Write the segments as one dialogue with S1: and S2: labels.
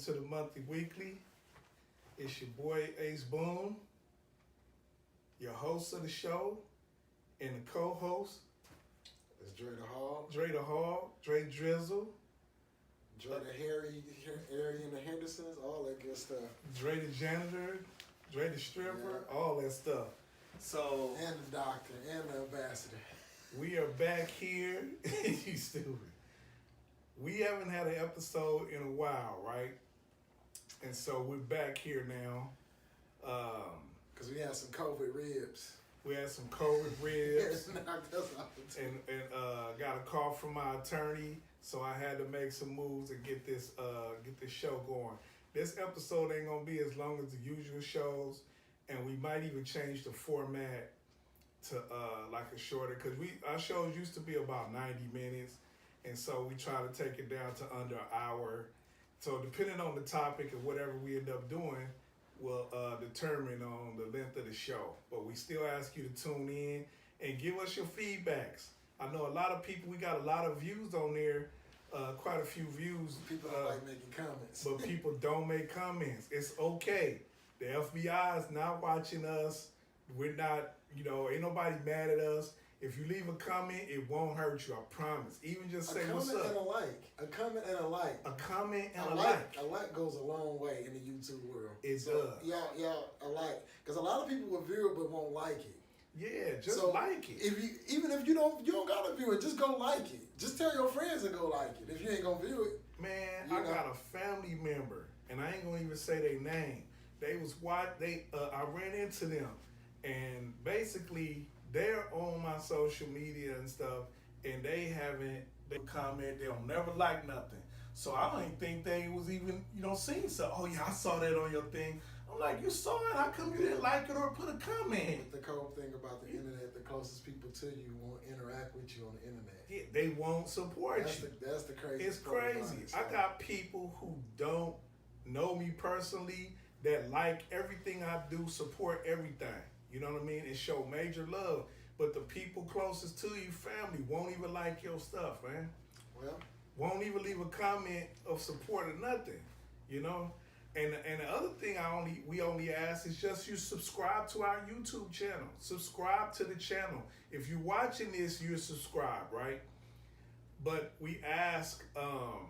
S1: to the Monthly Weekly. It's your boy Ace Boon, your host of the show, and the co-host.
S2: It's Dre the Hog.
S1: Dre the Hog, Dre Drizzle.
S2: Dre the Harry and the Hendersons, all that good stuff.
S1: Dre the janitor, Dre the stripper, all that stuff. So
S2: and the doctor and the ambassador.
S1: We are back here. You stupid. We haven't had an episode in a while, right? And so we're back here now.
S2: Because we had some COVID ribs.
S1: We had some COVID ribs.
S2: That's
S1: and got a call from my attorney, so I had to make some moves and get this show going. This episode ain't gonna be as long as the usual shows, and we might even change the format to like a shorter, because our shows used to be about 90 minutes, and so we try to take it down to under an hour. So depending on the topic and whatever we end up doing will determine on the length of the show. But we still ask you to tune in and give us your feedbacks. I know a lot of people, we got a lot of views on there, quite a few views.
S2: People don't like making comments.
S1: But people don't make comments. It's okay. The FBI is not watching us. We're not, ain't nobody mad at us. If you leave a comment, it won't hurt you, I promise. Even just say what's up.
S2: A comment and a like. A comment and a like.
S1: A comment and a like.
S2: A like goes a long way in the YouTube world.
S1: It does.
S2: Y'all, a like. Because a lot of people will view it but won't like it.
S1: Yeah, just like it.
S2: Even if you don't gotta view it, just go like it. Just tell your friends to go like it. If you ain't gonna view it.
S1: Man, I got a family member, and I ain't gonna even say their name. They was I ran into them, and basically they're on my social media and stuff, and they comment, they'll never like nothing. So I don't even think they was even, seeing something. Oh yeah, I saw that on your thing. I'm like, you saw it, how come you didn't like it or put a comment?
S2: But the cool thing about the internet, the closest people to you won't interact with you on the internet.
S1: Yeah, they won't support you.
S2: That's the crazy.
S1: It's crazy. I got people who don't know me personally that like everything I do, support everything. You know what I mean? And show major love. But the people closest to you, family, won't even like your stuff, man.
S2: Well,
S1: won't even leave a comment of support or nothing, And the other thing we only ask is just you subscribe to our YouTube channel. Subscribe to the channel. If you're watching this, you're subscribed, right? But we ask and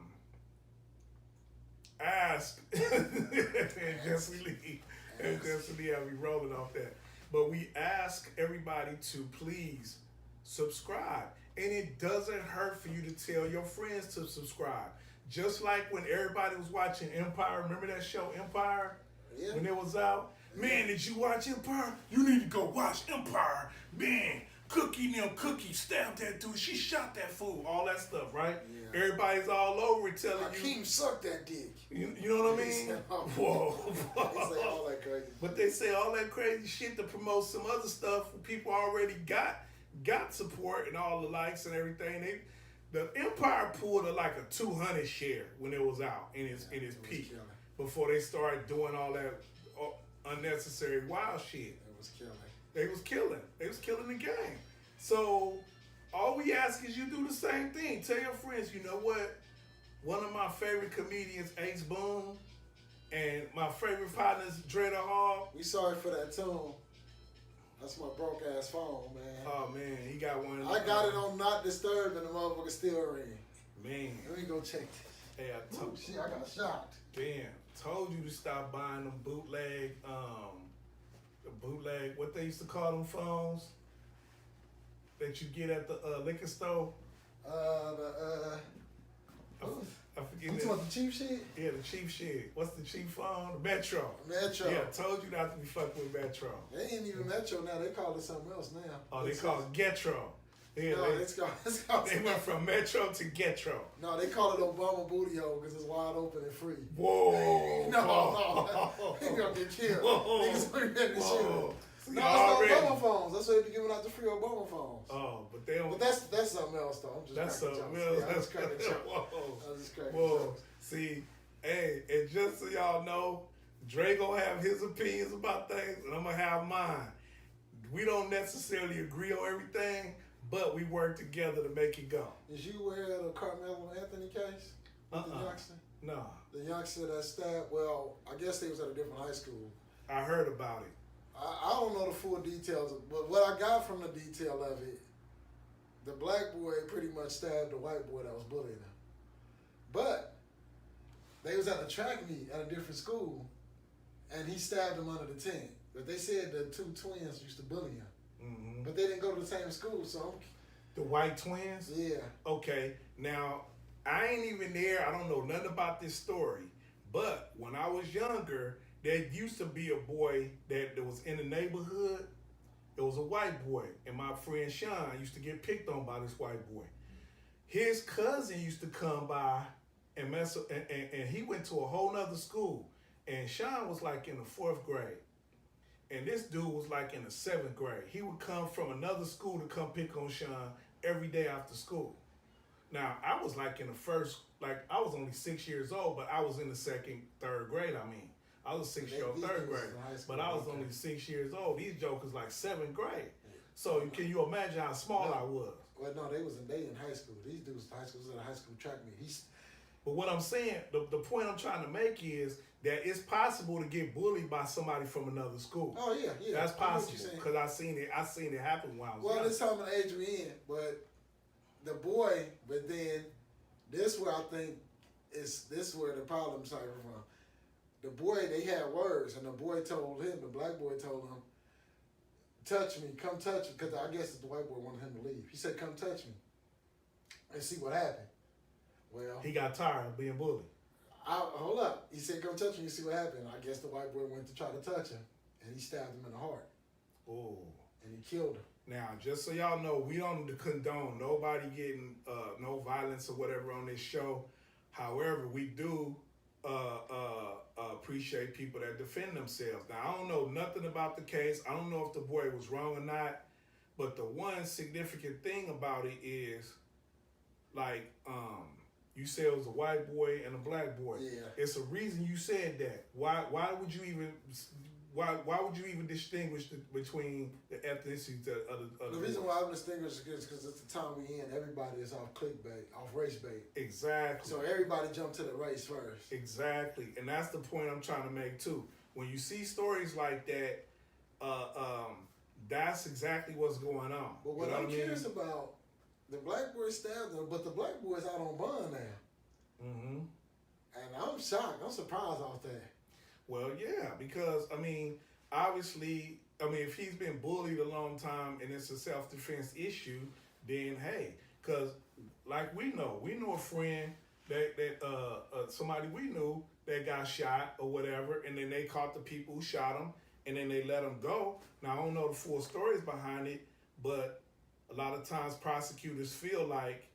S1: just leave. And just leave. I'll be rolling off that. But we ask everybody to please subscribe. And it doesn't hurt for you to tell your friends to subscribe. Just like when everybody was watching Empire. Remember that show, Empire?
S2: Yeah.
S1: When it was out? Man, did you watch Empire? You need to go watch Empire. Man, Cookie stabbed that dude. She shot that fool. All that stuff, right? Yeah. Everybody's all over it telling you.
S2: Hakeem sucked that dick.
S1: You know what I mean? Whoa.
S2: They say all that crazy.
S1: But they say all that crazy shit to promote some other stuff. People already got support and all the likes and everything. The Empire pulled like a 200 share when it was out in its peak. Before they started doing all that unnecessary wild shit.
S2: It was killing.
S1: They was killing the game. So all we ask is you do the same thing. Tell your friends, you know what? One of my favorite comedians, Ace Boon, and my favorite partners, Dre the Hog.
S2: We sorry for that tune. That's my broke ass phone, man.
S1: Oh man, he got one.
S2: I got it on not disturb and the motherfucker still ring.
S1: Man.
S2: Let me go check this.
S1: Hey, I told
S2: shit, I got shocked.
S1: Damn. Told you to stop buying them bootleg, what they used to call them phones that you get at the liquor store. I forget.
S2: You talking about the cheap shit?
S1: Yeah, the cheap shit. What's the cheap phone? The Metro.
S2: Metro.
S1: Yeah, told you not to be fucking with Metro.
S2: They ain't even Metro now. They call it something else now.
S1: Oh, they call it Getro. Yeah,
S2: no, it's called
S1: they went from Metro to Getro.
S2: No, they call it Obama booty hole because it's wide open and free.
S1: Whoa.
S2: No. They gonna get killed.
S1: Whoa.
S2: Niggas gonna get the shit. No,
S1: already.
S2: it's the Obama phones. That's why they be giving out the free Obama phones.
S1: Oh, but they don't.
S2: But that's something else though. I'm just
S1: that's something else.
S2: Yeah, that's cracking jokes.
S1: Whoa.
S2: I'm just cracking
S1: Whoa.
S2: jokes.
S1: See, hey, and just so y'all know, Dre gonna have his opinions about things, and I'm gonna have mine. We don't necessarily agree on everything, but we work together to make it go.
S2: Is you aware of the Karmelo Anthony case? Jackson?
S1: No.
S2: The youngster that stabbed. Well, I guess they was at a different high school.
S1: I heard about it.
S2: I don't know the full details, but what I got from the detail of it, the black boy pretty much stabbed the white boy that was bullying him. But they was at a track meet at a different school, and he stabbed him under the tent. But they said the two twins used to bully him.
S1: Mm-hmm.
S2: But they didn't go to the same school, so
S1: The white twins?
S2: yeah.
S1: Okay, now, I ain't even there. I don't know nothing about this story. But when I was younger, there used to be a boy that was in the neighborhood. It was a white boy. And my friend Sean used to get picked on by this white boy. His cousin used to come by and mess up, and he went to a whole nother school. And Sean was like in the 4th grade. And this dude was like in the 7th grade. He would come from another school to come pick on Sean every day after school. Now, I was like in the first, like I was only 6 years old, but I was in the 2nd, 3rd grade, I mean. I was 6-year-old, 3rd grade. But I was only 6 years old. These jokers like 7th grade. So can you imagine how small I was?
S2: Well, no, they in high school. These dudes in high school was at a high school track meet.
S1: But what I'm saying, the point I'm trying to make is that it's possible to get bullied by somebody from another school.
S2: Oh yeah, yeah.
S1: That's possible because I seen it happen when I was young.
S2: Well, this time of age we in, but the boy, but then this where I think this where the problem started from. The boy, they had words, and the boy told him, the black boy told him, touch me, come touch me, because I guess the white boy wanted him to leave. He said, come touch me and see what happened. Well,
S1: he got tired of being bullied.
S2: Hold up. He said, come touch me and see what happened. I guess the white boy went to try to touch him, and he stabbed him in the heart.
S1: Oh.
S2: And he killed him.
S1: Now, just so y'all know, we don't condone nobody getting no violence or whatever on this show. However, we do appreciate people that defend themselves. Now, I don't know nothing about the case. I don't know if the boy was wrong or not. But the one significant thing about it is, like, you said it was a white boy and a black boy.
S2: Yeah.
S1: It's a reason you said that. Why would you even distinguish between the ethnicities of
S2: the reason why I'm distinguished is because it's the time we in. Everybody is off clickbait, off race bait.
S1: Exactly.
S2: So everybody jumped to the race first.
S1: Exactly, and that's the point I'm trying to make too. When you see stories like that, that's exactly what's going on.
S2: But what I'm curious about, the black boy stabbed him, but the black boy's out on bond now.
S1: Mm-hmm.
S2: And I'm shocked. I'm surprised off that.
S1: Well, yeah, because, I mean, obviously, if he's been bullied a long time and it's a self-defense issue, then hey, because like we know a friend that somebody we knew that got shot or whatever, and then they caught the people who shot him, and then they let him go. Now, I don't know the full stories behind it, but a lot of times prosecutors feel like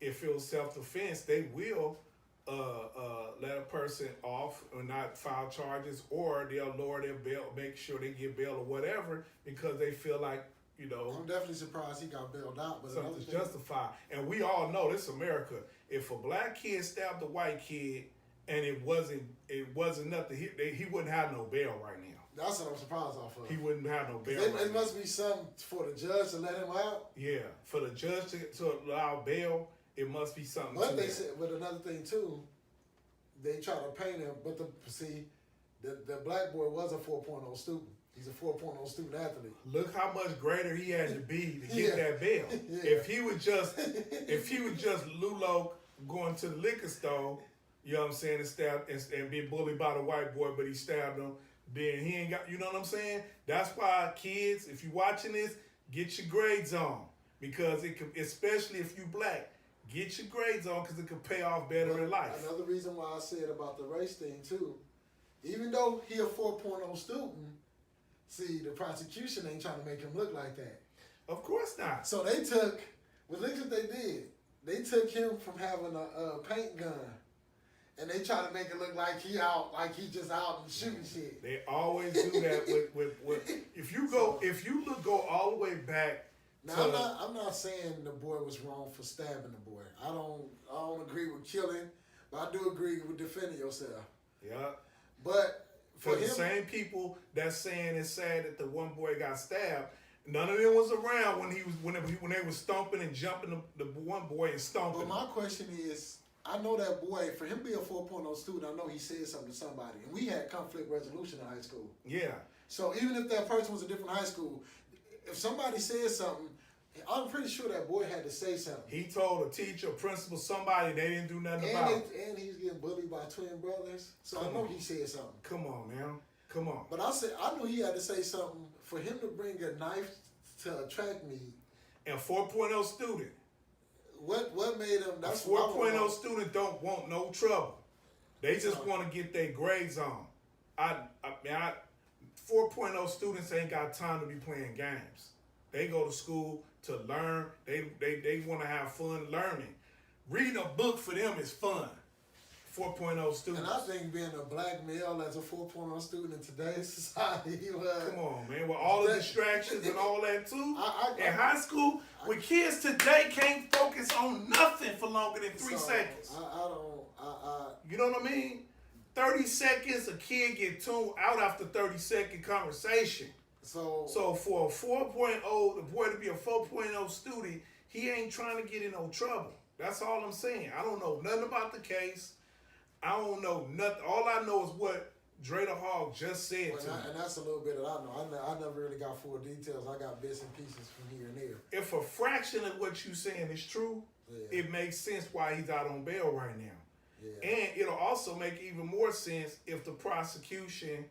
S1: if it was self-defense, they will let a person off or not file charges, or they'll lower their bail, make sure they get bail or whatever, because they feel like,
S2: I'm definitely surprised he got bailed out, but
S1: something's justified. And we all know this America. If a black kid stabbed a white kid and it wasn't nothing, he wouldn't have no bail right now.
S2: That's what I'm surprised off of.
S1: He wouldn't have no bail.
S2: It must be something for the judge to let him out.
S1: Yeah, for the judge to allow bail, it must be something.
S2: But they said, but another thing too, they try to paint him. But the black boy was a 4.0 student. He's a 4.0 student athlete.
S1: Look how much greater he had to be to get that bail. Yeah. If he was just Lulo going to the liquor store, you know what I'm saying, and stabbed and being bullied by the white boy, but he stabbed him, then he ain't got. You know what I'm saying? That's why, kids, if you watching this, get your grades on, because it can, especially if you black. Get your grades on, because it can pay off better in life.
S2: Another reason why I said about the race thing too, even though he a 4.0 student, see, the prosecution ain't trying to make him look like that.
S1: Of course not.
S2: So they took, well, look what they did. They took him from having a paint gun, and they try to make it look like he just out and shooting shit.
S1: They always do that with if you go all the way back.
S2: Now I'm not saying the boy was wrong for stabbing the boy. I don't agree with killing, but I do agree with defending yourself.
S1: Yeah.
S2: But
S1: for the same people that's saying it's sad that the one boy got stabbed, none of them was around when they was stomping and jumping the one boy and stomping.
S2: But my question is, I know that boy, for him to be a 4.0 student, I know he said something to somebody. And we had conflict resolution in high school.
S1: Yeah.
S2: So even if that person was a different high school, if somebody said something, I'm pretty sure that boy had to say something.
S1: He told a teacher, principal, somebody, they didn't do nothing about it.
S2: And he's getting bullied by twin brothers. So I know he said something.
S1: Come on now. Come on.
S2: But I knew he had to say something for him to bring a knife to a track meet.
S1: And 4.0 student.
S2: What made him? That's
S1: a 4.0 student don't want no trouble. They just want to get their grades on. 4.0 students ain't got time to be playing games. They go to school to learn. They want to have fun learning. Reading a book for them is fun. 4.0 students.
S2: And I think being a black male as a 4.0 student in today's society,
S1: come on, man, with all the distractions and all that too. In high school, with kids today can't focus on nothing for longer than 3 seconds. You know what I mean? 30 seconds, a kid get tuned out after 30-second conversation. So for a 4.0, the boy to be a 4.0 student, he ain't trying to get in no trouble. That's all I'm saying. I don't know nothing about the case. I don't know nothing. All I know is what Dre the Hog just said to me.
S2: And that's a little bit that I know. I never really got full details. I got bits and pieces from here and there.
S1: If a fraction of what you're saying is true, it makes sense why he's out on bail right now. Yeah. And it'll also make even more sense if the prosecutor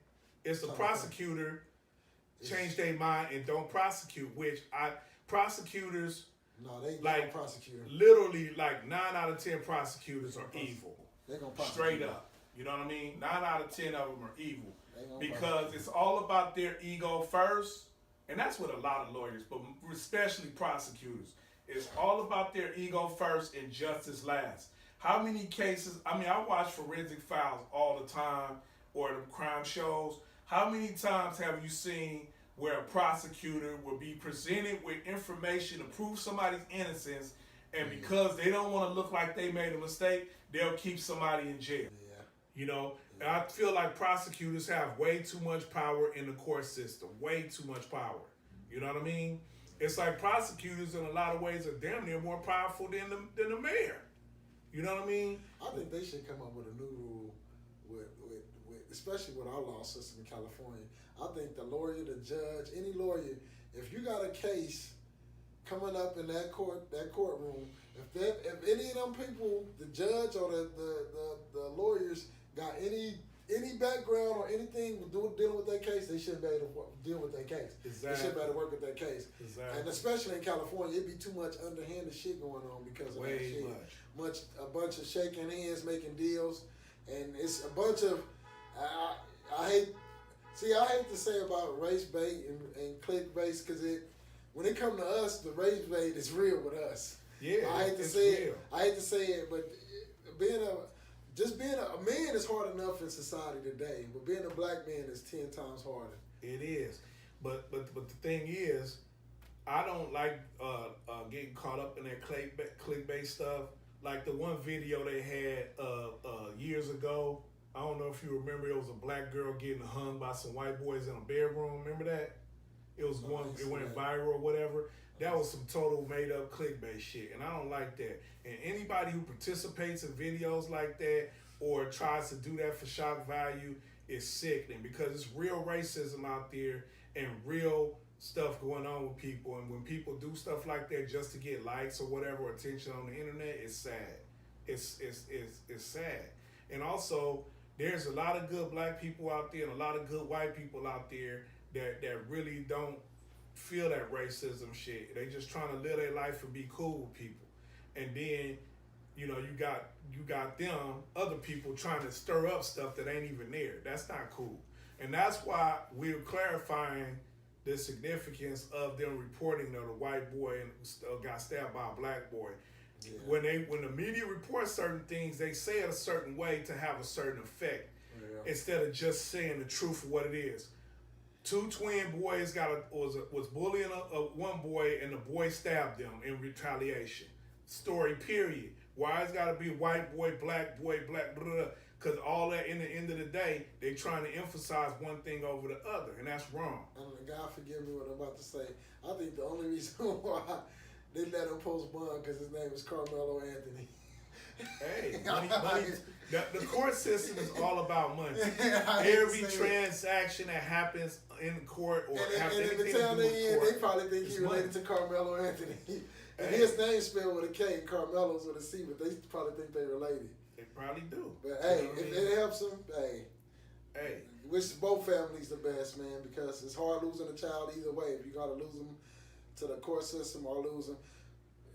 S1: change their mind and don't prosecute, which prosecutors...
S2: No, they
S1: like
S2: prosecute.
S1: Literally, like 9 out of 10 prosecutors are evil.
S2: They're gonna prosecute.
S1: Straight up. You know what I mean? 9 out of 10 of them are evil. Because it's all about their ego first. And that's what a lot of lawyers, but especially prosecutors, it's all about their ego first and justice last. How many cases, I watch forensic files all the time, or the crime shows. How many times have you seen where a prosecutor will be presented with information to prove somebody's innocence, and because they don't want to look like they made a mistake, they'll keep somebody in jail? Yeah. You know, and I feel like prosecutors have way too much power in the court system, way too much power. You know what I mean? It's like prosecutors in a lot of ways are damn near more powerful than the mayor. You know what I mean?
S2: I think they should come up with a new rule, with especially with our law system in California. I think the lawyer, the judge, any lawyer, if you got a case coming up in that courtroom, if any of them people, the judge or the lawyers, got any background or anything dealing with that case, they shouldn't be able to deal with that case.
S1: Exactly.
S2: They shouldn't be able to work with that case.
S1: Exactly.
S2: And especially in California, it'd be too much underhanded shit going on because of that shit. A bunch of shaking hands, making deals, and it's a bunch of. I hate to say about race bait and click bait because when it comes to us, the race bait is real with us.
S1: Yeah,
S2: I hate to say it, but being a man is hard enough in society today, but being a black man is 10 times harder.
S1: It is, but the thing is, I don't like getting caught up in that clickbait stuff. Like the one video they had years ago. I don't know if you remember, it was a black girl getting hung by some white boys in a bedroom. Remember that? It went viral or whatever. That was some total made up clickbait shit, and I don't like that. And anybody who participates in videos like that or tries to do that for shock value is sickening, because it's real racism out there and real stuff going on with people. And when people do stuff like that just to get likes or whatever, or attention on the internet, it's sad. It's sad. And also, there's a lot of good black people out there and a lot of good white people out there that really don't feel that racism shit. They just trying to live their life and be cool with people. And then, you got them, other people trying to stir up stuff that ain't even there. That's not cool. And that's why we're clarifying the significance of them reporting that a white boy got stabbed by a black boy. Yeah. When the media reports certain things, they say it a certain way to have a certain effect, instead of just saying the truth of what it is. 2 twin boys was bullying one boy, and the boy stabbed them in retaliation. Story, period. Why it's got to be white boy, black, because all that, in the end of the day, they trying to emphasize one thing over the other, and that's wrong.
S2: And God forgive me what I'm about to say. I think the only reason why they let him post bond because his name is Karmelo Anthony.
S1: Hey, money. The court system is all about money.
S2: I
S1: Every transaction that happens in court or
S2: and
S1: has
S2: in
S1: anything
S2: the
S1: to
S2: town
S1: do
S2: they
S1: with
S2: in,
S1: court,
S2: they probably think he related to Karmelo Anthony. And his name spelled with a K, and Carmelo's with a C, but they probably think they related.
S1: They probably do.
S2: But hey, if it helps them, hey, wish both families the best, man, because it's hard losing a child either way. If you gotta lose them to the court system or lose them,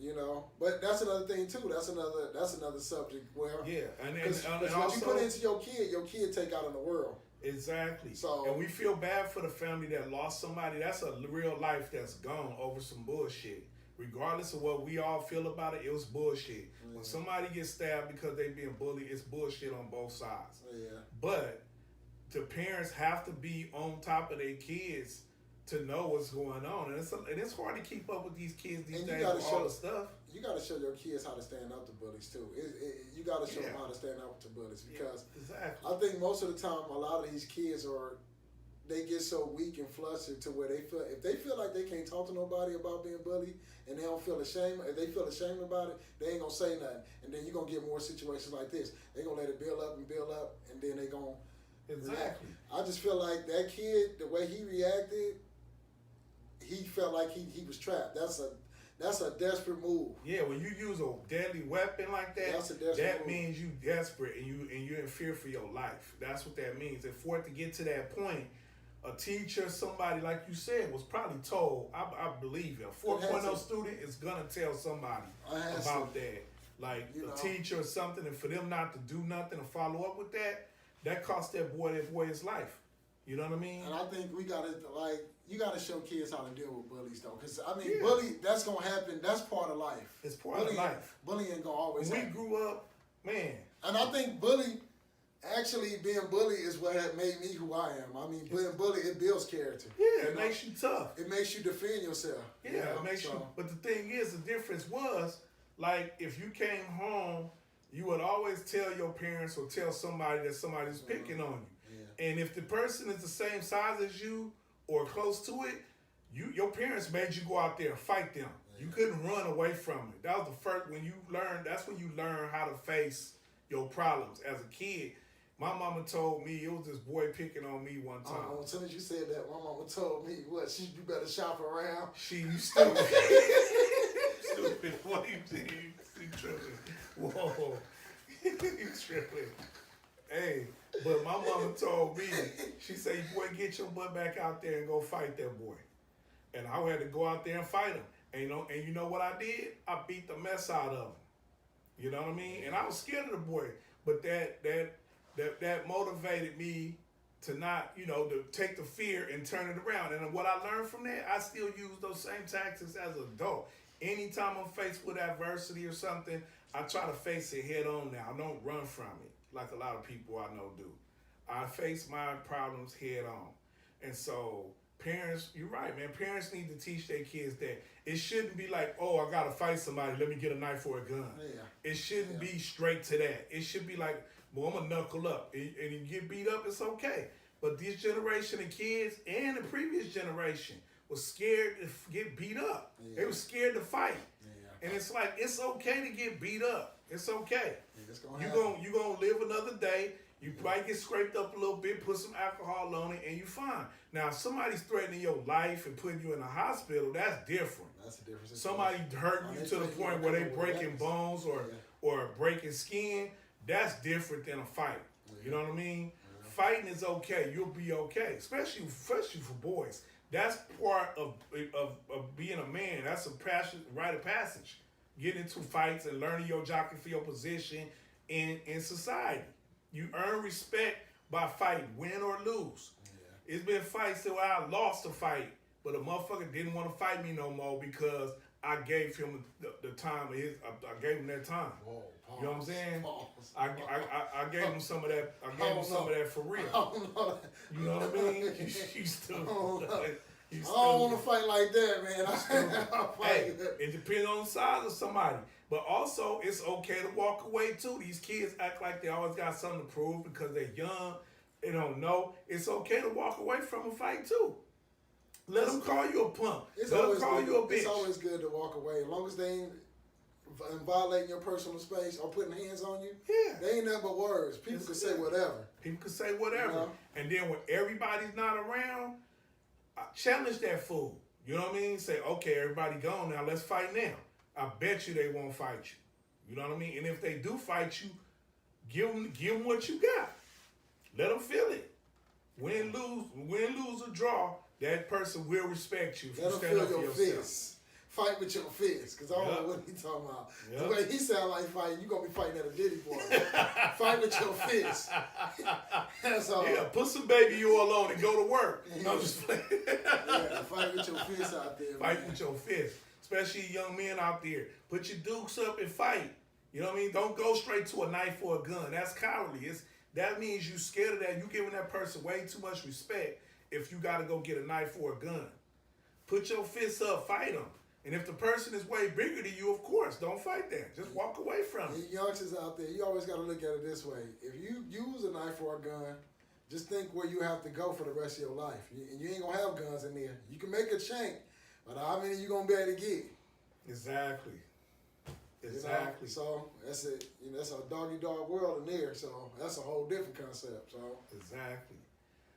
S2: you know. But that's another thing too. That's another subject where
S1: and
S2: what
S1: also,
S2: you put into your kid take out in the world.
S1: Exactly.
S2: So,
S1: and we feel bad for the family that lost somebody. That's a real life that's gone over some bullshit. Regardless of what we all feel about it, it was bullshit. When somebody gets stabbed because they being bullied, it's bullshit on both sides.
S2: Yeah.
S1: But the parents have to be on top of their kids to know what's going on, and it's hard to keep up with these kids these days with all the stuff.
S2: You got to show your kids how to stand up to bullies too. You got to show them how to stand up to bullies because
S1: exactly.
S2: I think most of the time a lot of these kids they get so weak and flustered to where if they feel like they can't talk to nobody about being bullied and they don't feel ashamed, if they feel ashamed about it, they ain't gonna say nothing. And then you're gonna get more situations like this. They're gonna let it build up, and then they gonna react. I just feel like that kid, the way he reacted, he felt like he was trapped. That's a desperate move.
S1: Yeah, when you use a deadly weapon like that,
S2: that's a desperate
S1: that
S2: move.
S1: means you desperate and you're in fear for your life. That's what that means. And for it to get to that point, a teacher, somebody like you said, was probably told. I believe it. A 4.0 student is gonna tell somebody about that, like a teacher or something. And for them not to do nothing or follow up with that, that cost that boy his life. You know what I mean?
S2: And I think you gotta show kids how to deal with bullies though, because bully, that's gonna happen. That's part of life.
S1: It's part of life.
S2: Bullying gonna always happen.
S1: We grew up, man.
S2: And I think being bullied is what made me who I am. I mean, being bullied, it builds character.
S1: Yeah, it makes you tough.
S2: It makes you defend yourself.
S1: Yeah, it makes you. But the thing is, the difference was, like, if you came home, you would always tell your parents or tell somebody that somebody's picking on you. Yeah. And if the person is the same size as you or close to it, your parents made you go out there and fight them. Yeah. You couldn't run away from it. That was the first, that's when you learn how to face your problems. As a kid, my mama told me, it was this boy picking on me one time.
S2: As soon as you said that, my mama told me, you better shop around.
S1: You stupid. Stupid. What you tripping? Whoa. You tripping. Hey, but my mama told me, she said, boy, get your butt back out there and go fight that boy. And I had to go out there and fight him. And you know what I did? I beat the mess out of him. You know what I mean? And I was scared of the boy. But that motivated me to not, to take the fear and turn it around. And what I learned from that, I still use those same tactics as an adult. Anytime I'm faced with adversity or something, I try to face it head on now. I don't run from it like a lot of people I know do. I face my problems head on. And so parents, you're right, man. Parents need to teach their kids that. It shouldn't be like, oh, I got to fight somebody. Let me get a knife or a gun. Yeah. It shouldn't be straight to that. It should be like, well, I'm going to knuckle up. And you get beat up, it's okay. But this generation of kids and the previous generation was scared to get beat up. Yeah. They were scared to fight. Yeah. And it's like, it's okay to get beat up. It's okay. Yeah, you're gonna live another day. You might get scraped up a little bit, put some alcohol on it, and you're fine. Now, if somebody's threatening your life and putting you in a hospital, that's different.
S2: That's a different situation.
S1: Somebody hurting you to the point where they breaking bones or breaking skin, that's different than a fight. Yeah. You know what I mean? Yeah. Fighting is okay. You'll be okay, especially for boys. That's part of being a man. That's a rite of passage. Getting into fights and learning your jockey for your position in society. You earn respect by fighting, win or lose. Yeah. It's been fights where I lost a fight, but a motherfucker didn't want to fight me no more because I gave him the time of his. I gave him that time. Whoa, pause, you know what I'm saying? I gave him some of that. I gave him some of that for real. You know what I mean? You still. I
S2: don't want to fight like that, man.
S1: Hey, it depends on the size of somebody. But also, it's okay to walk away, too. These kids act like they always got something to prove because they're young. They don't know. It's okay to walk away from a fight, too. Let them call you a punk. Let them call you a bitch.
S2: It's always good to walk away. As long as they ain't and violating your personal space or putting hands on you,
S1: Yeah.
S2: they ain't nothing but words. People can say whatever.
S1: People can say whatever.
S2: You know?
S1: And then when everybody's not around, challenge that fool. You know what I mean? Say, okay, everybody gone now, let's fight now. I bet you they won't fight you. You know what I mean? And if they do fight you, give them what you got. Let them feel it. Win, lose, or draw, that person will respect you if you stand up for yourself.
S2: Fists. Fight with your fists, because I don't know what he's talking about. The way he sound like fighting, you're going to be fighting at a Diddy party. Fight with your fists. That's all.
S1: Yeah, put some baby oil on and go to work.
S2: Yeah.
S1: I'm just playing.
S2: Yeah, fight with your fists out there,
S1: Fight with your fists. Especially young men out there. Put your dukes up and fight. You know what I mean? Don't go straight to a knife or a gun. That's cowardly. That means you scared of that. You giving that person way too much respect if you got to go get a knife or a gun. Put your fists up. Fight them. And if the person is way bigger than you, of course, don't fight them. Just walk away from it.
S2: You youngsters out there, you always got to look at it this way. If you use a knife or a gun, just think where you have to go for the rest of your life. And you ain't going to have guns in there. You can make a shank, but how many you going to be able to get?
S1: Exactly.
S2: Exactly. You know? So that's it. That's a dog-eat-dog world in there. So that's a whole different concept. So
S1: exactly.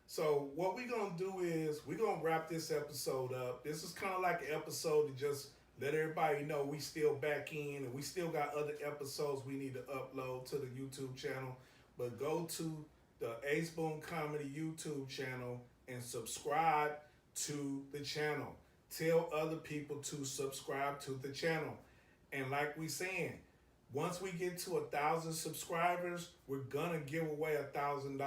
S1: So what we're going to do is we're going to wrap this episode up. This is kind of like an episode to just let everybody know we still back in and we still got other episodes we need to upload to the YouTube channel. But go to the Ace Boon Comedy YouTube channel and subscribe to the channel. Tell other people to subscribe to the channel. And like we saying, once we get to 1,000 subscribers, we're going to give away $1,000.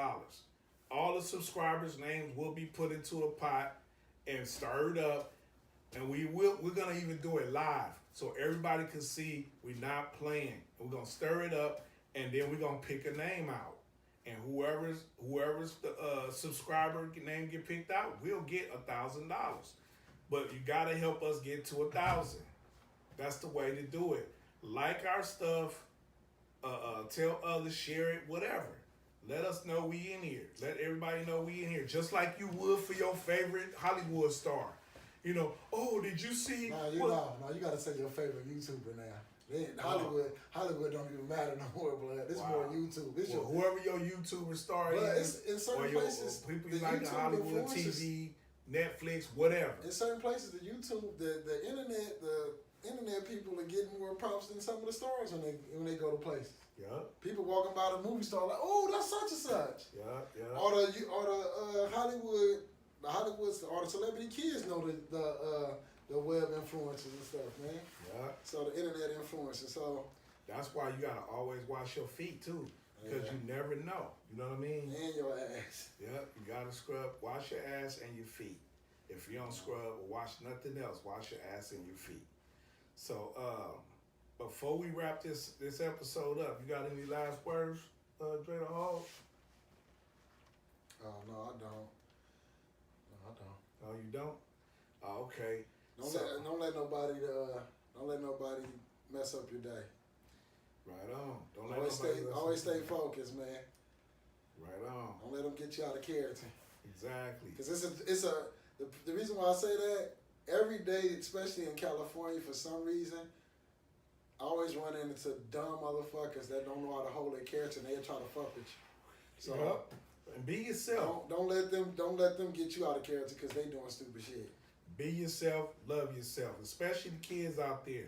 S1: All the subscribers' names will be put into a pot and stirred up, and we're gonna even do it live so everybody can see we're not playing. We're gonna stir it up, and then we're gonna pick a name out, and whoever's the subscriber name get picked out, we'll get $1,000. But you gotta help us get to 1,000. That's the way to do it. Like our stuff, tell others, share it, whatever. Let us know we in here. Let everybody know we in here. Just like you would for your favorite Hollywood star. You know, oh, did you see?
S2: you got to say your favorite YouTuber now. Hollywood don't even matter no more, blood. It's more YouTube. It's
S1: whoever your YouTuber star is.
S2: In certain places,
S1: people you like the Hollywood TV, Netflix, whatever.
S2: In certain places, the YouTube, the internet people are getting more props than some of the stars when they go to places.
S1: Yeah.
S2: People walking by the movie star like, oh, that's such and such.
S1: Yeah.
S2: Or the Hollywood or the celebrity kids know the web influencers and stuff, man.
S1: Yeah.
S2: So the internet influencers. So
S1: that's why you gotta always wash your feet too, because you never know. You know what I mean?
S2: And your ass.
S1: Yeah. You gotta wash your ass and your feet. If you don't scrub or wash nothing else, wash your ass and your feet. So, before we wrap this episode up, you got any last words, Dre the Hog?
S2: Oh, no, I don't.
S1: Oh, you don't? Oh, okay.
S2: Don't let nobody mess up your day.
S1: Right on.
S2: Always stay focused, man.
S1: Right on.
S2: Don't let them get you out of character.
S1: Exactly.
S2: Because the reason why I say that, every day, especially in California, for some reason, I always run into dumb motherfuckers that don't know how to hold their character and they try to fuck with you. So
S1: and be yourself.
S2: Don't let them get you out of character because they doing stupid shit.
S1: Be yourself, love yourself, especially the kids out there.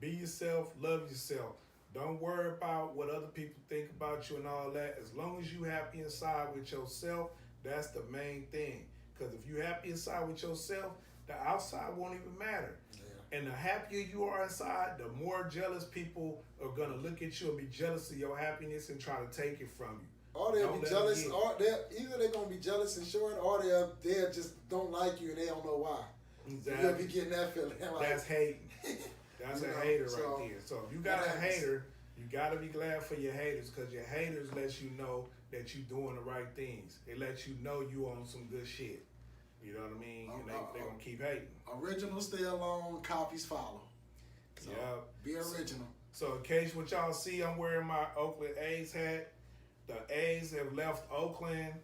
S1: Be yourself, love yourself. Don't worry about what other people think about you and all that. As long as you happy inside with yourself, that's the main thing. Because if you happy inside with yourself, the outside won't even matter. Yeah. And the happier you are inside, the more jealous people are going to look at you and be jealous of your happiness and try to take it from you.
S2: Or they'll be jealous, or either they're going to be jealous and short, or they just don't like you and they don't know why.
S1: Exactly.
S2: You'll be getting that feeling. Like,
S1: that's hating. That's a hater right there. So if you got a hater, you got to be glad for your haters, because your haters let you know that you're doing the right things. They let you know you on some good shit. You know what I mean? And they going to keep hating.
S2: Originals stay alone, copies follow. So, be original.
S1: So in case what y'all see, I'm wearing my Oakland A's hat. The A's have left Oakland.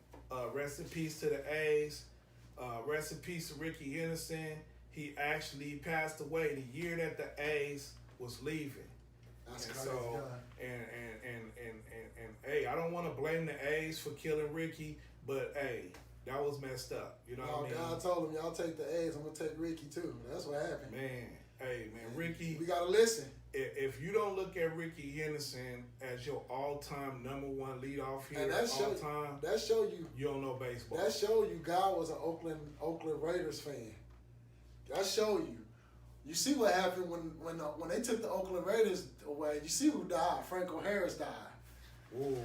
S1: Rest in peace to the A's. Rest in peace to Ricky Henderson. He actually passed away the year that the A's was leaving.
S2: That's
S1: and
S2: crazy.
S1: so and hey, I don't want to blame the A's for killing Ricky, but hey, that was messed up. You know what I mean?
S2: God told him, y'all take the A's, I'm gonna take Ricky too. That's what happened.
S1: Man, Ricky.
S2: We gotta listen.
S1: If you don't look at Ricky Henderson as your all-time #1 leadoff hitter,
S2: And that show
S1: you don't know baseball.
S2: That show you God was an Oakland Raiders fan. That show you. You see what happened when they took the Oakland Raiders away. You see who died. Franco Harris died.
S1: Ooh.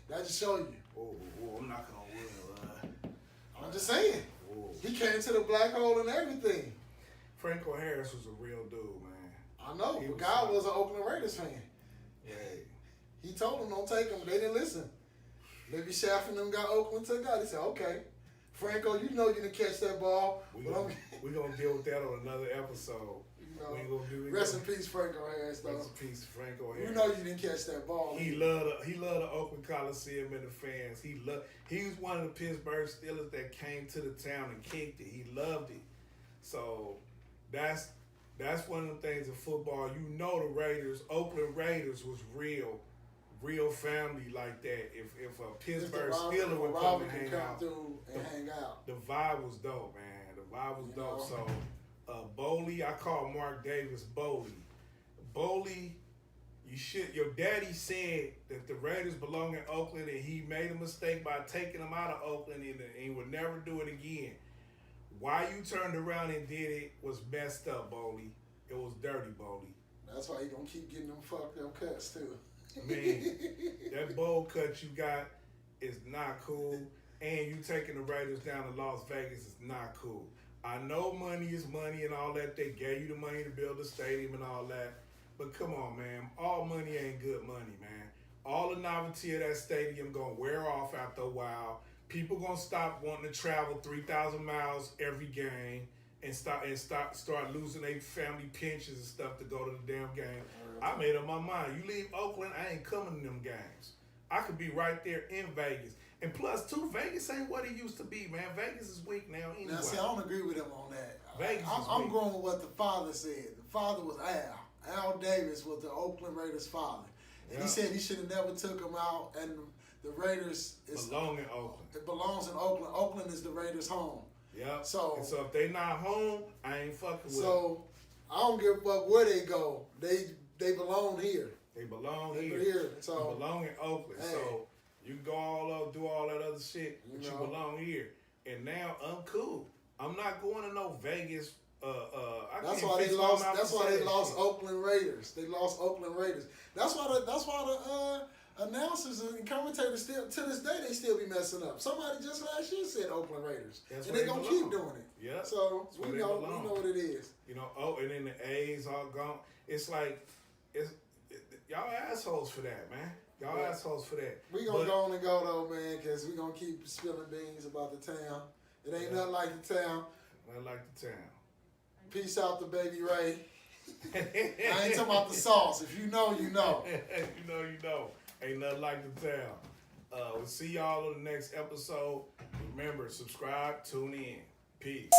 S2: That just show you.
S1: Ooh, I'm knocking on wood.
S2: I'm just saying.
S1: Ooh.
S2: He came to the black hole and everything.
S1: Franco Harris was a real dude, man.
S2: I know, but God was an Oakland Raiders fan.
S1: Hey.
S2: He told them don't take them, but they didn't listen. Maybe Shaft and them got Oakland took out. He said, okay, Franco, you know you didn't catch that ball.
S1: We're going to deal with that on another episode.
S2: Rest in peace, Franco Harris, though.
S1: Rest in peace, Franco Harris.
S2: You know you didn't catch that ball.
S1: He loved the Oakland Coliseum and the fans. He was one of the Pittsburgh Steelers that came to the town and kicked it. He loved it. So that's one of the things in football. You know the Raiders, Oakland Raiders was real family like that. If a Pittsburgh Steeler would come and hang out, the vibe was dope, man. The vibe was dope. So Boley, I call Mark Davis Boley. Boley, your daddy said that the Raiders belong in Oakland and he made a mistake by taking them out of Oakland and he would never do it again. Why you turned around and did it was messed up, Boley. It was dirty, Boley.
S2: That's why you gonna keep getting them fucked up cuts too.
S1: Man, that bowl cut you got is not cool. And you taking the Raiders down to Las Vegas is not cool. I know money is money and all that. They gave you the money to build the stadium and all that. But come on, man. All money ain't good money, man. All the novelty of that stadium gonna wear off after a while. People gonna stop wanting to travel 3,000 miles every game and start losing their family pensions and stuff to go to the damn game. I made up my mind. You leave Oakland, I ain't coming to them games. I could be right there in Vegas. And plus, too, Vegas ain't what it used to be, man. Vegas is weak now anyway.
S2: Now, see, I don't agree with him on that.
S1: Vegas
S2: I'm going with what the father said. The father was Al. Al Davis was the Oakland Raiders' father. And he said he should have never took him out. And the Raiders
S1: belong in Oakland.
S2: It belongs in Oakland. Oakland is the Raiders' home.
S1: Yeah.
S2: So
S1: if they not home, I ain't fucking with them.
S2: So I don't give a fuck where they go. They belong here.
S1: They belong here.
S2: So
S1: they belong in Oakland.
S2: Hey.
S1: So you can go all up, do all that other shit, but you belong here. And now I'm cool. I'm not going to no Vegas.
S2: That's why they lost. That's why they lost Oakland Raiders. They lost Oakland Raiders. That's why the announcers and commentators still to this day they still be messing up. Somebody just last year said Oakland Raiders, and they gonna keep doing it.
S1: Yeah.
S2: So we know what it is.
S1: You know. And then the A's all gone. It's like y'all assholes for that, man. Y'all assholes for that.
S2: We gonna go on and go though, man, because we gonna keep spilling beans about the town. It ain't nothing like the town.
S1: Nothing like the town.
S2: Peace out to Baby Ray. I ain't talking about the sauce. If you know, you know.
S1: you know. Ain't nothing like the town. We'll see y'all on the next episode. Remember, subscribe, tune in. Peace.